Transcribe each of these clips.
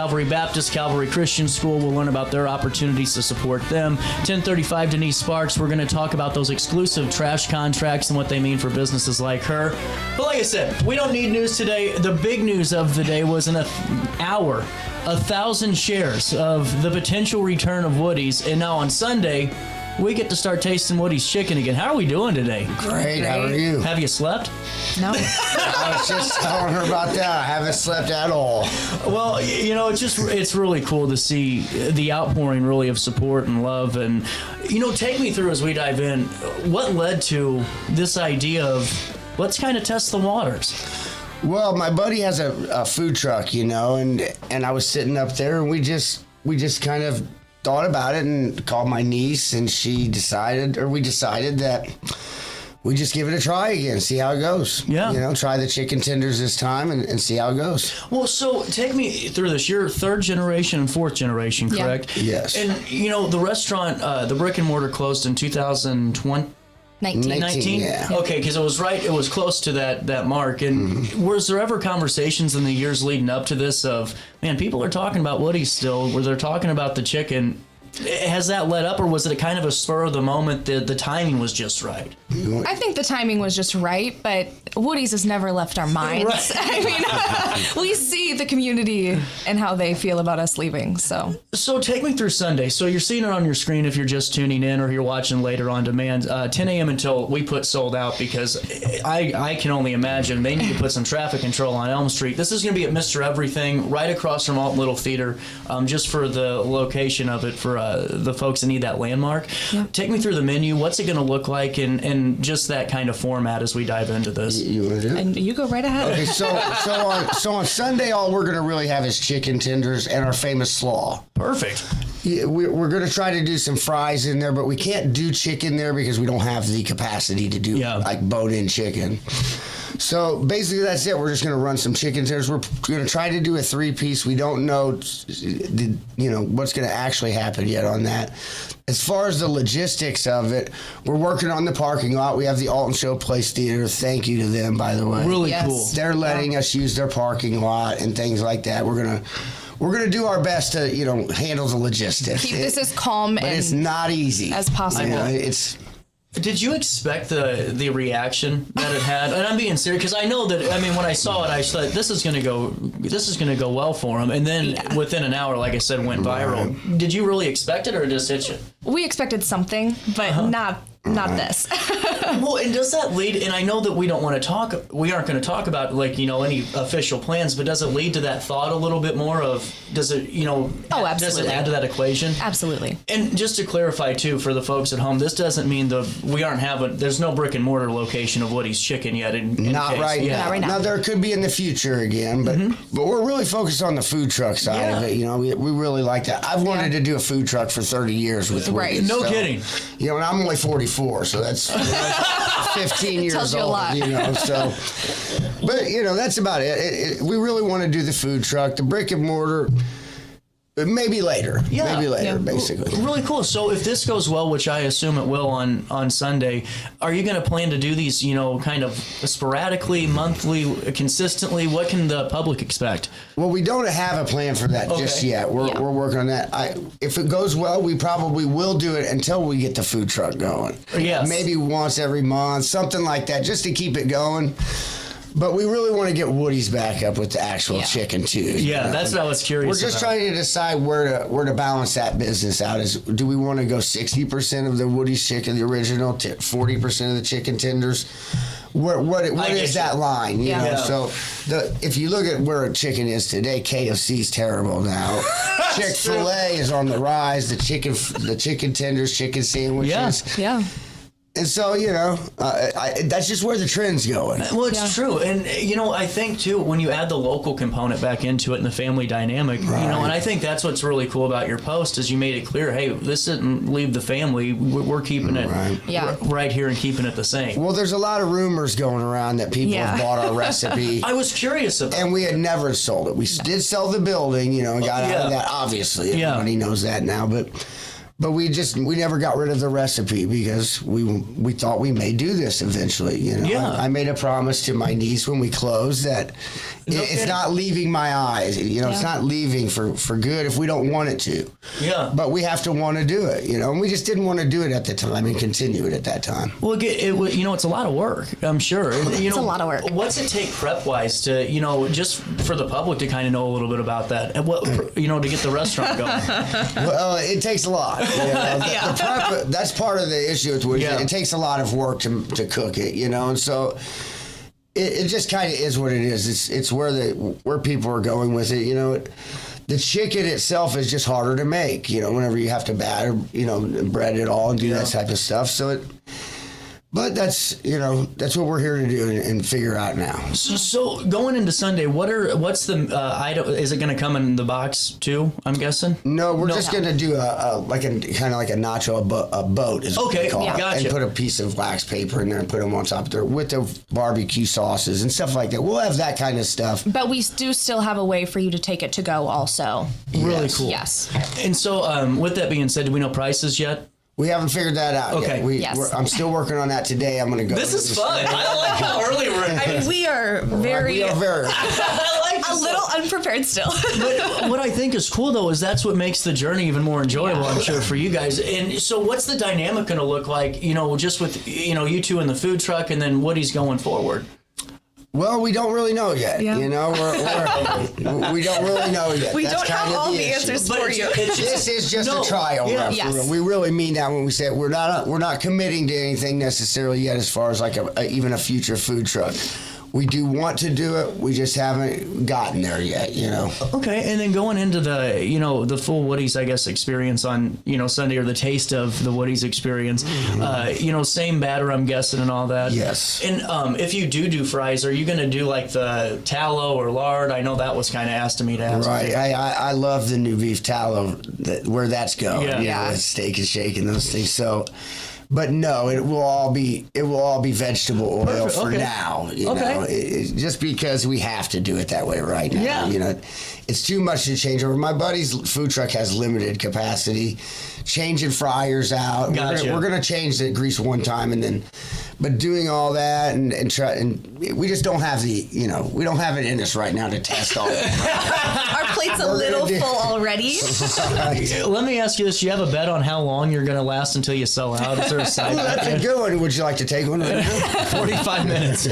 Calvary Baptist, Calvary Christian School. We'll learn about their opportunities to support them. 10:35, Denise Sparks. We're going to talk about those exclusive trash contracts and what they mean for businesses like her. But like I said, we don't need news today. The big news of the day was in an hour, 1,000 shares of the potential return of Woody's. And now on Sunday, we get to start tasting Woody's chicken again. How are we doing today? Great. How are you? Have you slept? No. I was just telling her about that. I haven't slept at all. Well, you know, it's really cool to see the outpouring really of support and love. And, you know, take me through as we dive in, what led to this idea of let's kind of test the waters? Well, my buddy has a food truck, you know, and I was sitting up there and we just kind of thought about it and called my niece, and we decided that we just give it a try again, see how it goes. Yeah. You know, try the chicken tenders this time and see how it goes. Well, so take me through this. You're third generation and fourth generation, correct? Yeah. Yes. And, you know, the restaurant, the brick and mortar closed in 2020. 19. Yeah. Okay, because it was close to that mark. And was there ever conversations in the years leading up to this of, man, people are talking about Woody's still, where they're talking about the chicken? Has that led up, or was it a kind of a spur of the moment that the timing was just right? I think the timing was just right, but Woody's has never left our minds. Right. I mean, we see the community and how they feel about us leaving. So take me through Sunday. So you're seeing it on your screen if you're just tuning in or you're watching later on demand. 10 a.m. until we put sold out, because I can only imagine they need to put some traffic control on Elm Street. This is going to be at Mr. Everything, right across from Alton Little Theater, just for the location of it for the folks that need that landmark. Yeah. Take me through the menu. What's it going to look like, and just that kind of format as we dive into this. You want to do it? and you go right ahead. Okay, so on Sunday, all we're going to really have is chicken tenders and our famous slaw. Perfect. Yeah, we're going to try to do some fries in there, but we can't do chicken there because we don't have the capacity to do like bone-in chicken. So basically that's it. We're just going to run some chicken tenders. We're going to try to do a 3-piece. We don't know, what's going to actually happen yet on that. As far as the logistics of it, we're working on the parking lot. We have the Alton Showplace Theater. Thank you to them, by the way. Really Yes. cool. They're letting us use their parking lot and things like that. We're gonna do our best to handle the logistics. Keep this as calm but it's and not easy as possible. Did you expect the reaction that it had? And I'm being serious, because I know that. I mean, when I saw it, I thought this is going to go well for him. And then within an hour, like I said, went viral. Did you really expect it, or did it just hit you? We expected something, but not this. Well, and does that lead? And I know that we aren't going to talk about any official plans, but does it lead to that thought a little bit more of? Does it Oh, absolutely. Does it add to that equation? Absolutely. And just to clarify too, for the folks at home, this doesn't mean there's no brick and mortar location of Woody's Chicken yet. Not right now. Not right now. Now there could be in the future again, but we're really focused on the food truck side of it. We really like that. I've wanted to do a food truck for 30 years with Right. Woody's, No kidding. And I'm only 44, so that's 15 years Tells you a old. lot. But that's about it. We really want to do the food truck, the brick and mortar. Maybe later. Yeah. Maybe later, Yeah. basically. Really cool. So if this goes well, which I assume it will on Sunday, are you going to plan to do these, kind of sporadically, monthly, consistently? What can the public expect? Well, we don't have a plan for that just yet. We're working on that. If it goes well, we probably will do it until we get the food truck going. Yes. Maybe once every month, something like that, just to keep it going. But we really want to get Woody's back up with the actual chicken too. Yeah, that's what I was curious We're just about. trying to decide where to balance that business out. Do we want to go 60% of the Woody's chicken, the original, 40% of the chicken tenders? What is that line? You know? So if you look at where a chicken is today, KFC's terrible now. Chick-fil-A is on the rise. The chicken tenders, chicken sandwiches. Yeah. And so, that's just where the trend's going. Well, it's true. And, I think, too, when you add the local component back into it and the family dynamic, and I think that's what's really cool about your post is you made it clear, hey, this didn't leave the family. We're keeping it right here and keeping it the same. Well, there's a lot of rumors going around that people have bought our recipe. I was curious about and we had never sold it. We did sell the building, and got out of that, obviously. Everybody knows that now. But But we never got rid of the recipe because we thought we may do this eventually. You know, Yeah. I made a promise to my niece when we closed that it's not leaving my eyes. You know, it's not leaving for good if we don't want it to. Yeah. But we have to want to do it. You know, and we just didn't want to do it at the time and continue it at that time. Well, you know, it's a lot of work, I'm sure. You know, It's a lot of work. What's it take prep-wise to, you know, just for the public to kind of know a little bit about that? And what, you know, to get the restaurant going? Well, it takes a lot. You know? The prep, that's part of the issue with wood. Yeah. It takes a lot of work to cook it, you know, and so it just kind of is what it is. It's where people are going with it, you know. The chicken itself is just harder to make, you know, whenever you have to batter, you know, bread it all and do that type of stuff. So but that's, you know, that's what we're here to do and figure out now. So going into Sunday, what's the item? Is it going to come in the box too, I'm guessing? No, we're just going to do a kind of like a nacho, a boat is what we call it. Gotcha. And put a piece of wax paper in there and put them on top there with the barbecue sauces and stuff like that. We'll have that kind of stuff. But we do still have a way for you to take it to go also. Really cool. Yes. And so with that being said, do we know prices yet? We haven't figured that out yet. I'm still working on that today. I'm going to go. This is fun. I like how early we're in. I mean, we are very I like a little unprepared still. But what I think is cool, though, is that's what makes the journey even more enjoyable, I'm sure, for you guys. And so what's the dynamic going to look like, you know, just with, you know, you two in the food truck and then Woody's going forward? Well, we don't really know yet. Yeah. You know, we don't really know yet. We That's don't have kind of all the issue. answers But for you. This is just No, a trial yeah. run. Yes. We really mean that when we say it. We're not committing to anything necessarily yet as far as like even a future food truck. We do want to do it. We just haven't gotten there yet, you know. Okay, and then going into the, you know, the full Woody's, I guess, experience on, you know, Sunday, or the taste of the Woody's experience, you know, same batter, I'm guessing, and all that. Yes. And if you do fries, are you going to do like the tallow or lard? I know that was kind of asked of me to ask. Right. I love the new beef tallow, where that's going. Yeah. You know, with steak and shake and those things. So, but no, it will all be vegetable oil Perfect. for Okay. now. You know, just because we have to do it that way right now. Yeah. You know, it's too much to change over. My buddy's food truck has limited capacity. Changing fryers out. Gotcha. We're gonna change the grease one time and then, but doing all that and try, and we just don't have we don't have it in us right now to test all that. Our plate's a We're little gonna do- full already. Let me ask you this. Do you have a bet on how long you're going to last until you sell out? Is there a side Well, that's a bet? good one. Would you like to take one right now? 45 minutes.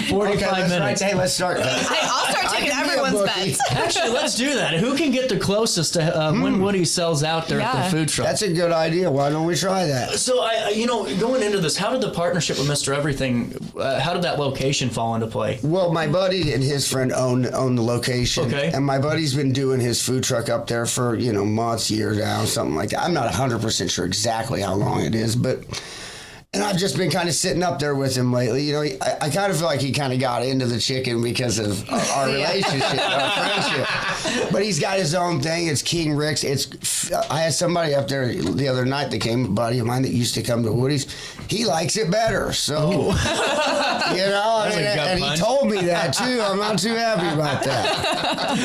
45 let's minutes. Hey, let's start. I'll start taking can be a everyone's bookie. bets. Actually, let's do that. Who can get the closest to when Woody sells out there at Yeah. the food truck? That's a good idea. Why don't we try that? So, you know, going into this, how did the partnership with Mr. Everything, how did that location fall into play? Well, my buddy and his friend own the location. Okay. And my buddy's been doing his food truck up there for, months, years now, something like that. I'm not 100% sure exactly how long it is, and I've just been kind of sitting up there with him lately. You know, I kind of feel like he kind of got into the chicken because of our relationship, our friendship. But he's got his own thing. It's King Rick's. I had somebody up there the other night that came, a buddy of mine that used to come to Woody's. He likes it better. So, That's a gut and he punch. told me that too. I'm not too happy about that.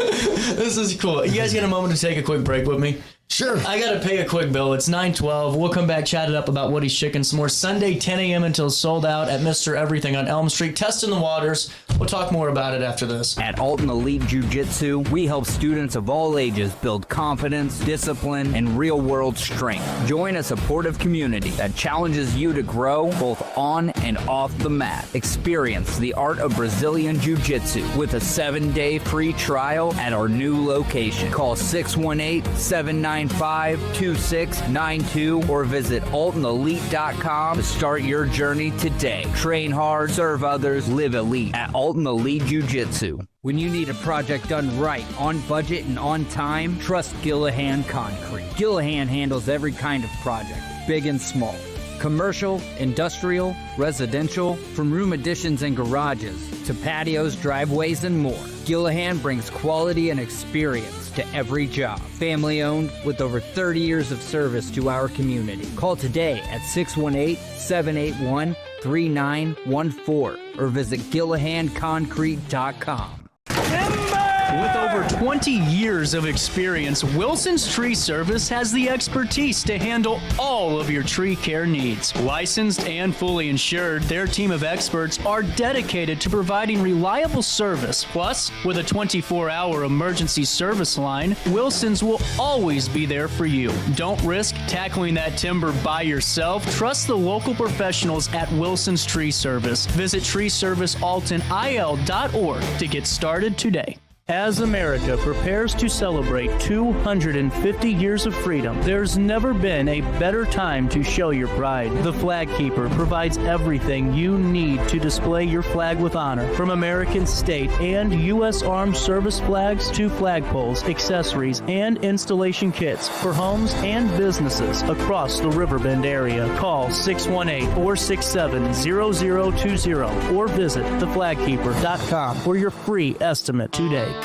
This is cool. You guys get a moment to take a quick break with me? Sure. I got to pay a quick bill. It's 9:12. We'll come back, chat it up about Woody's Chicken some more. Sunday, 10 a.m. until sold out at Mr. Everything on Elm Street. Testing the waters. We'll talk more about it after this. At Alton Elite Jiu-Jitsu, we help students of all ages build confidence, discipline, and real-world strength. Join a supportive community that challenges you to grow both on and off the mat. Experience the art of Brazilian Jiu-Jitsu with a 7-day free trial at our new location. Call 618-795-2692 or visit altonelite.com to start your journey today. Train hard, serve others, live elite at Alton Elite Jiu-Jitsu. When you need a project done right, on budget, and on time, trust Gillahan Concrete. Gillahan handles every kind of project, big and small. Commercial, industrial, residential, from room additions and garages to patios, driveways, and more. Gillahan brings quality and experience to every job. Family owned with over 30 years of service to our community. Call today at 618-781-3914 or visit GillahanConcrete.com. With over 20 years of experience, Wilson's Tree Service has the expertise to handle all of your tree care needs. Licensed and fully insured, their team of experts are dedicated to providing reliable service. Plus, with a 24-hour emergency service line, Wilson's will always be there for you. Don't risk tackling that timber by yourself. Trust the local professionals at Wilson's Tree Service. Visit treeservicealtonil.org to get started today. As America prepares to celebrate 250 years of freedom, there's never been a better time to show your pride. The Flag Keeper provides everything you need to display your flag with honor, from American, state, and U.S. Armed Service flags to flagpoles, accessories, and installation kits for homes and businesses across the Riverbend area. Call 618-467-0020 or visit theflagkeeper.com for your free estimate today.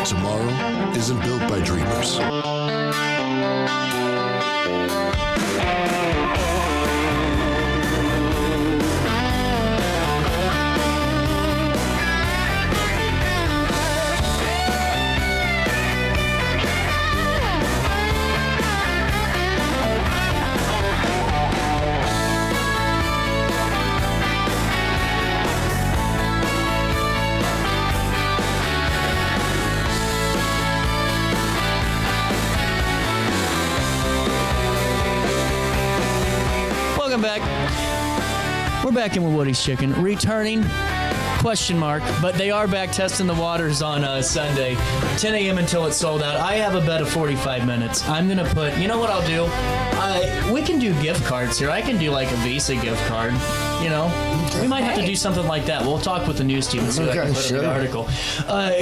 Tomorrow isn't built by dreamers. Welcome back. We're back in with Woody's Chicken. Returning, question mark, but they are back testing the waters on Sunday, 10 a.m. until it's sold out. I have a bet of 45 minutes. I'm going to put, you know what I'll do? We can do gift cards here. I can do like a Visa gift card, you know? We might have to do something like that. We'll talk with the news team and see what I can put in the article.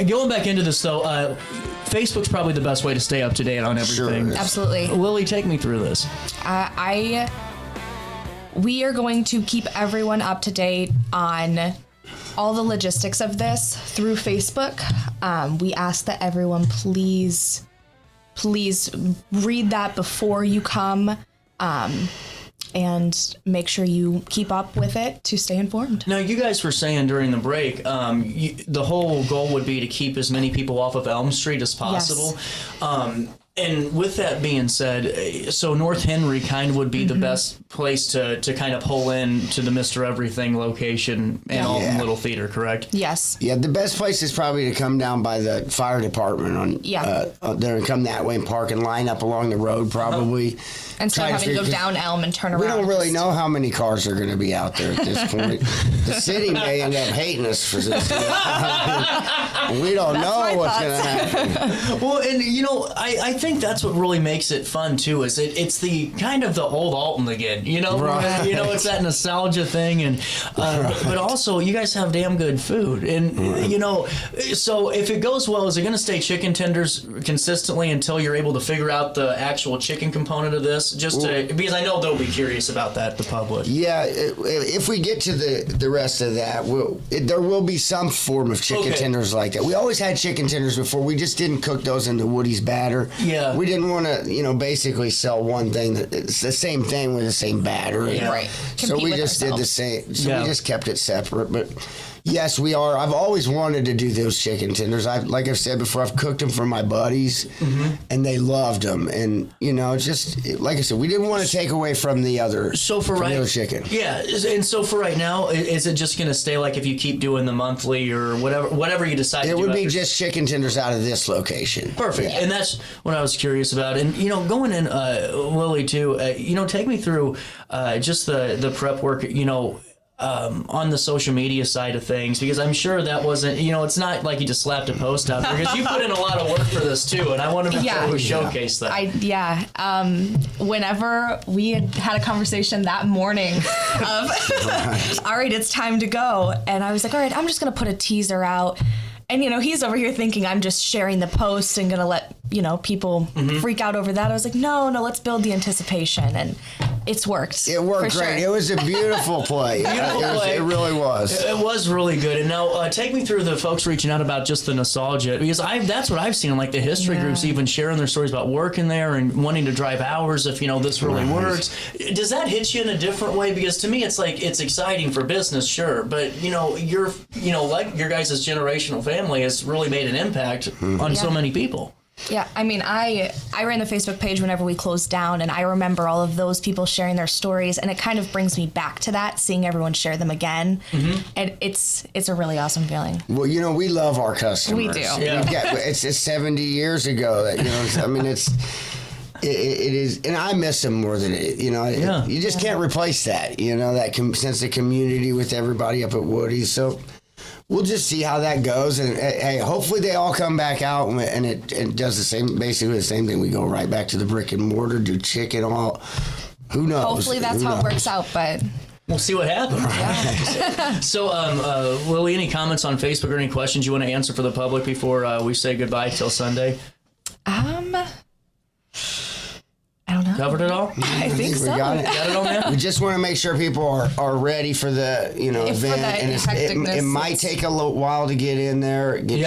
Going back into this, though, Facebook's probably the best way to stay up to date on everything. Sure. Absolutely. Lily, take me through this. We are going to keep everyone up to date on all the logistics of this through Facebook. We ask that everyone please read that before you come, and make sure you keep up with it to stay informed. Now, you guys were saying during the break, the whole goal would be to keep as many people off of Elm Street as possible. Yes. And with that being said, so North Henry kind of would be the best place to kind of pull in to the Mr. Everything location and Alton Little Theater, correct? Yes. Yeah, the best place is probably to come down by the fire department there and come that way and park and line up along the road probably. Instead of having to go down Elm and turn around. We don't really know how many cars are going to be out there at this point. The city may end up hating us for this. We don't know what's going to happen. Well, and you know, I think that's what really makes it fun too. Is it's the kind of the old Alton again. You know, right. You know, it's that nostalgia thing, and but also you guys have damn good food, and you know, so if it goes well, is it going to stay chicken tenders consistently until you're able to figure out the actual chicken component of this? Because I know they'll be curious about that, the public. Yeah, if we get to the rest of that, there will be some form of chicken tenders like that. We always had chicken tenders before. We just didn't cook those into Woody's batter. Yeah. We didn't want to, basically sell one thing. It's the same thing with the same batter. Yeah. Right. So we just did the same. So we just kept it separate. But yes, we are. I've always wanted to do those chicken tenders. Like I've said before, I've cooked them for my buddies, and they loved them. And just like I said, we didn't want to take away from the other. So for the other chicken. Yeah, and so for right now, is it just going to stay like if you keep doing the monthly or whatever you decide? It would be just chicken tenders out of this location. Perfect, and that's what I was curious about. And going in, Lily too. Take me through just the prep work. On the social media side of things, because I'm sure that wasn't, it's not like you just slapped a post out there, because you put in a lot of work for this too, and I want to make sure we showcase that. Whenever we had a conversation that morning of, all right, it's time to go, and I was like, all right, I'm just going to put a teaser out. And, he's over here thinking I'm just sharing the post and going to let, people freak out over that. I was like, no, let's build the anticipation. And it's worked. It worked for great. Sure. It was a beautiful play. It really was. It was really good. And now take me through the folks reaching out about just the nostalgia, because that's what I've seen, like the history groups even sharing their stories about working there and wanting to drive hours if, this really works. Does that hit you in a different way? Because to me, it's like, it's exciting for business, sure. But, you're, like your guys' generational family has really made an impact on so many people. Yeah, I mean, I ran the Facebook page whenever we closed down, and I remember all of those people sharing their stories, and it kind of brings me back to that, seeing everyone share them again, and it's a really awesome feeling. Well, we love our customers. We do. Yeah. It's 70 years ago that, I mean, it is, and I miss them more than it. You just can't replace that. That sense of community with everybody up at Woody's. So we'll just see how that goes, and hey, hopefully they all come back out and it does basically the same thing. We go right back to the brick and mortar, do chicken, all. Who knows? Hopefully that's how it works out, but we'll see what happens. Yeah. So, Lily, any comments on Facebook or any questions you want to answer for the public before we say goodbye till Sunday? I don't know. Covered it all? I think so. We got it. Got it on there? We just want to make sure people are ready for the event, and it might take a little while to get in there, get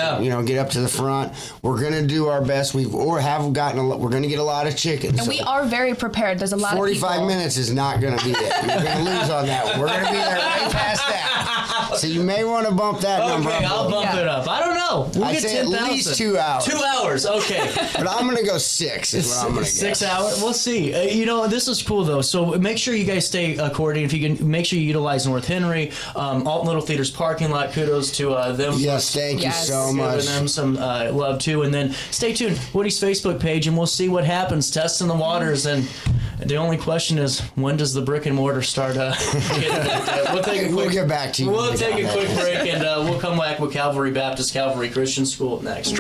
up to the front. We're gonna do our best. We're gonna get a lot of chicken, and we are very prepared. There's a lot of 45 minutes is not gonna be it. You're gonna lose on that one. We're gonna be there right past that. So you may want to bump that number up. Okay, I'll bump it up. I don't know. We'll I'd get say 10,000. at least 2 hours. 2 hours, okay. But I'm gonna go 6. Is what I'm gonna guess. 6 hours. We'll see. This is cool though. So make sure you guys stay coordinated. If you can, make sure you utilize North Henry, Alton Little Theater's parking lot. Kudos to them. Yes, thank you so much. Giving them some love too. And then stay tuned. Woody's Facebook page, and we'll see what happens. Testing the waters. And the only question is, when does the brick and mortar start? We'll get back to you. We'll take a quick break, and we'll come back with Calvary Baptist Calvary Christian School next.